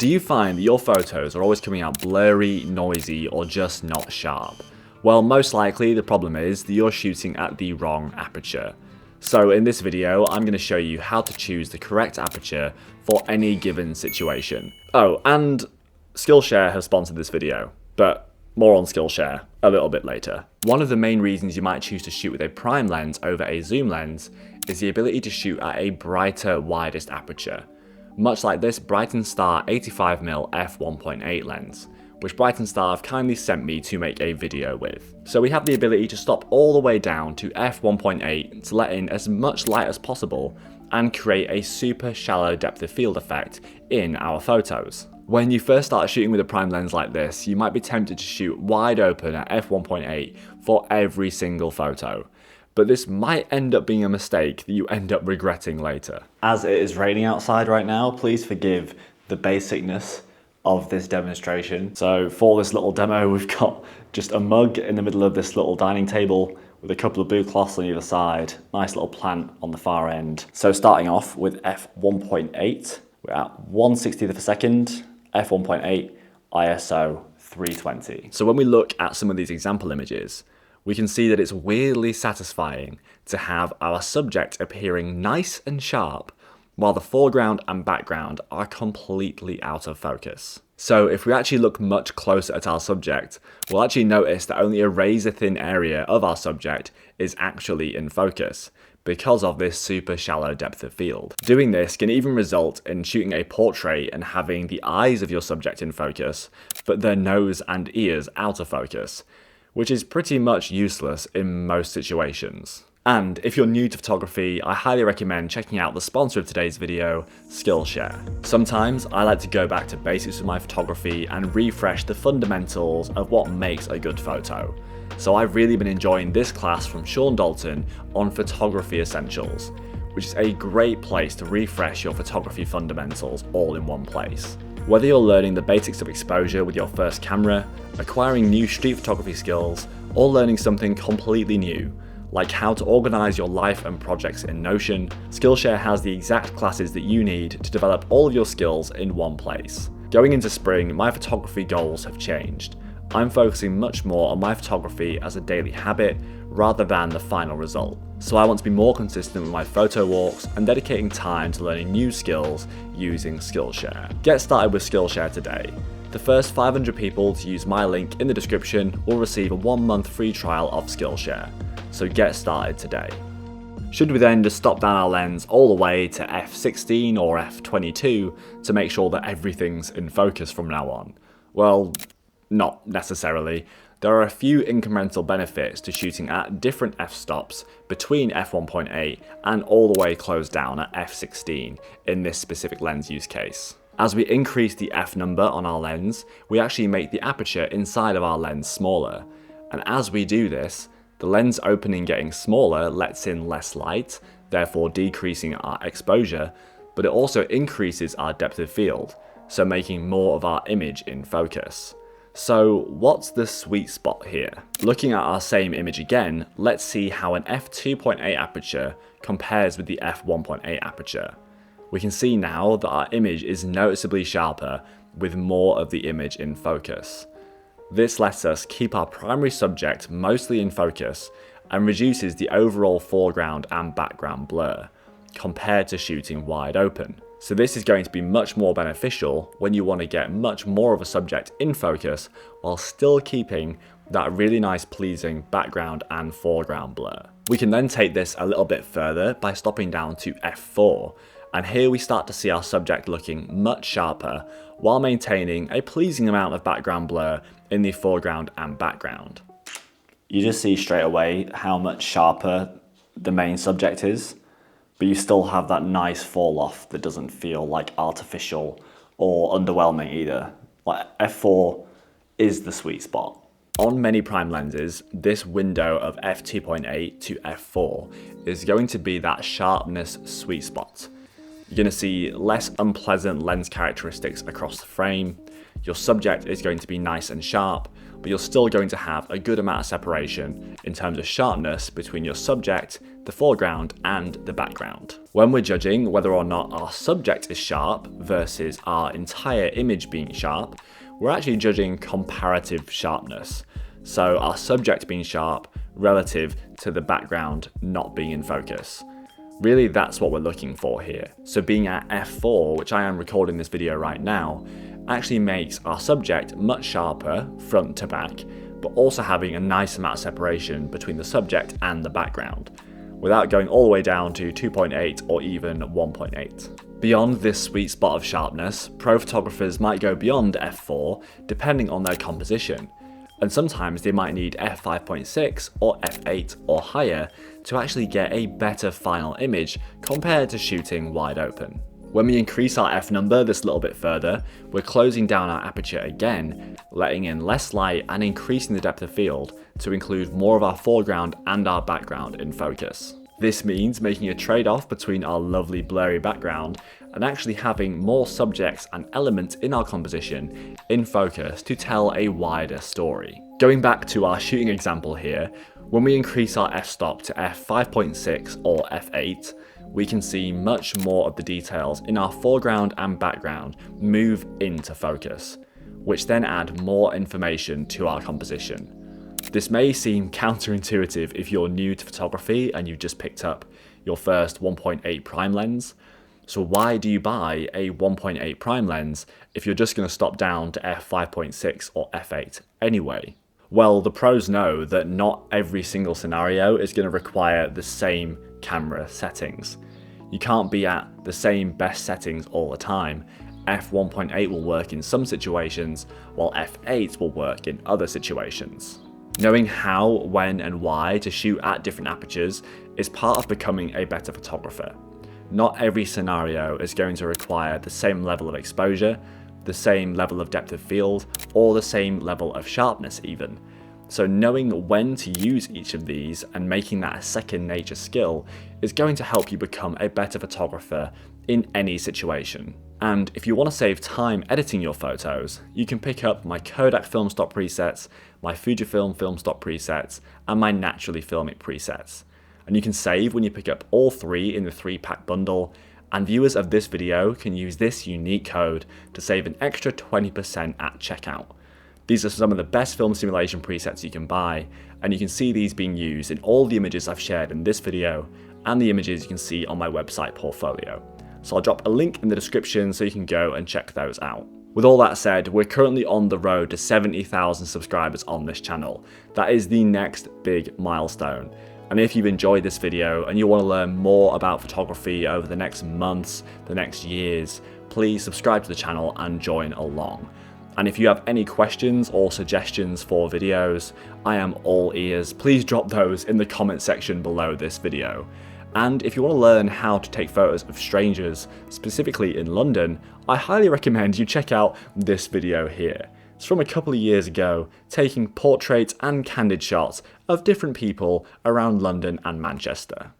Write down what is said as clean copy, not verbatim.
Do you find that your photos are always coming out blurry, noisy, or just not sharp? Well, most likely the problem is that you're shooting at the wrong aperture. So in this video, I'm going to show you how to choose the correct aperture for any given situation. Oh, and Skillshare has sponsored this video, but more on Skillshare a little bit later. One of the main reasons you might choose to shoot with a prime lens over a zoom lens is the ability to shoot at a brighter, widest aperture. Much like this Brighton Star 85mm f1.8 lens, which Brighton Star have kindly sent me to make a video with. So we have the ability to stop all the way down to f1.8 to let in as much light as possible and create a super shallow depth of field effect in our photos. When you first start shooting with a prime lens like this, you might be tempted to shoot wide open at f1.8 for every single photo. But this might end up being a mistake that you end up regretting later. As it is raining outside right now, please forgive the basicness of this demonstration. So for this little demo, we've got just a mug in the middle of this little dining table with a couple of blue cloths on either side, nice little plant on the far end. So starting off with f1.8, we're at 1/60th of a second, f1.8, ISO 320. So when we look at some of these example images, we can see that it's weirdly satisfying to have our subject appearing nice and sharp while the foreground and background are completely out of focus. So if we actually look much closer at our subject, we'll actually notice that only a razor-thin area of our subject is actually in focus because of this super shallow depth of field. Doing this can even result in shooting a portrait and having the eyes of your subject in focus, but their nose and ears out of focus, which is pretty much useless in most situations. And if you're new to photography, I highly recommend checking out the sponsor of today's video, Skillshare. Sometimes I like to go back to basics of my photography and refresh the fundamentals of what makes a good photo. So I've really been enjoying this class from Sean Dalton on photography essentials, which is a great place to refresh your photography fundamentals all in one place. Whether you're learning the basics of exposure with your first camera, acquiring new street photography skills, or learning something completely new, like how to organize your life and projects in Notion, Skillshare has the exact classes that you need to develop all of your skills in one place. Going into spring, my photography goals have changed. I'm focusing much more on my photography as a daily habit rather than the final result. So I want to be more consistent with my photo walks and dedicating time to learning new skills using Skillshare. Get started with Skillshare today. The first 500 people to use my link in the description will receive a 1-month free trial of Skillshare. So get started today. Should we then just stop down our lens all the way to f16 or f22 to make sure that everything's in focus from now on? Well, not necessarily. There are a few incremental benefits to shooting at different f-stops between f1.8 and all the way closed down at f16 in this specific lens use case. As we increase the f number on our lens, we actually make the aperture inside of our lens smaller. And as we do this, the lens opening getting smaller lets in less light, therefore decreasing our exposure, but it also increases our depth of field, so making more of our image in focus. So what's the sweet spot here? Looking at our same image again, let's see how an f2.8 aperture compares with the f1.8 aperture. We can see now that our image is noticeably sharper with more of the image in focus. This lets us keep our primary subject mostly in focus and reduces the overall foreground and background blur, compared to shooting wide open. So this is going to be much more beneficial when you want to get much more of a subject in focus while still keeping that really nice pleasing background and foreground blur. We can then take this a little bit further by stopping down to f4, and here we start to see our subject looking much sharper while maintaining a pleasing amount of background blur in the foreground and background. You just see straight away how much sharper the main subject is, but you still have that nice fall off that doesn't feel like artificial or underwhelming either. Like f4 is the sweet spot. On many prime lenses, this window of f2.8 to f4 is going to be that sharpness sweet spot. You're going to see less unpleasant lens characteristics across the frame. Your subject is going to be nice and sharp, but you're still going to have a good amount of separation in terms of sharpness between your subject, the foreground, and the background. When we're judging whether or not our subject is sharp versus our entire image being sharp, we're actually judging comparative sharpness. So our subject being sharp relative to the background not being in focus. Really, that's what we're looking for here. So being at f4, which I am recording this video right now, actually makes our subject much sharper front to back, but also having a nice amount of separation between the subject and the background, without going all the way down to 2.8 or even 1.8. Beyond this sweet spot of sharpness, pro photographers might go beyond f4 depending on their composition, and sometimes they might need f5.6 or f8 or higher to actually get a better final image compared to shooting wide open. When we increase our f number this little bit further, we're closing down our aperture again, letting in less light and increasing the depth of field to include more of our foreground and our background in focus. This means making a trade-off between our lovely blurry background and actually having more subjects and elements in our composition in focus to tell a wider story. Going back to our shooting example here, when we increase our f-stop to f5.6 or f8, we can see much more of the details in our foreground and background move into focus, which then add more information to our composition. This may seem counterintuitive if you're new to photography and you've just picked up your first 1.8 prime lens. So why do you buy a 1.8 prime lens if you're just going to stop down to f5.6 or f8 anyway? Well, the pros know that not every single scenario is going to require the same camera settings. You can't be at the same best settings all the time. f1.8 will work in some situations, while f8 will work in other situations. Knowing how, when, and why to shoot at different apertures is part of becoming a better photographer. Not every scenario is going to require the same level of exposure, the same level of depth of field, or the same level of sharpness even. So knowing when to use each of these and making that a second nature skill is going to help you become a better photographer in any situation. And if you want to save time editing your photos, you can pick up my Kodak film stop presets, my Fujifilm film stop presets, and my Naturally Filmic presets. And you can save when you pick up all three in the 3-pack bundle, and viewers of this video can use this unique code to save an extra 20% at checkout. These are some of the best film simulation presets you can buy, and you can see these being used in all the images I've shared in this video and the images you can see on my website portfolio. So I'll drop a link in the description so you can go and check those out. With all that said, we're currently on the road to 70,000 subscribers on this channel. That is the next big milestone. And if you've enjoyed this video and you want to learn more about photography over the next months, the next years, please subscribe to the channel and join along. And if you have any questions or suggestions for videos, I am all ears. Please drop those in the comment section below this video. And if you want to learn how to take photos of strangers, specifically in London, I highly recommend you check out this video here. It's from a couple of years ago, taking portraits and candid shots of different people around London and Manchester.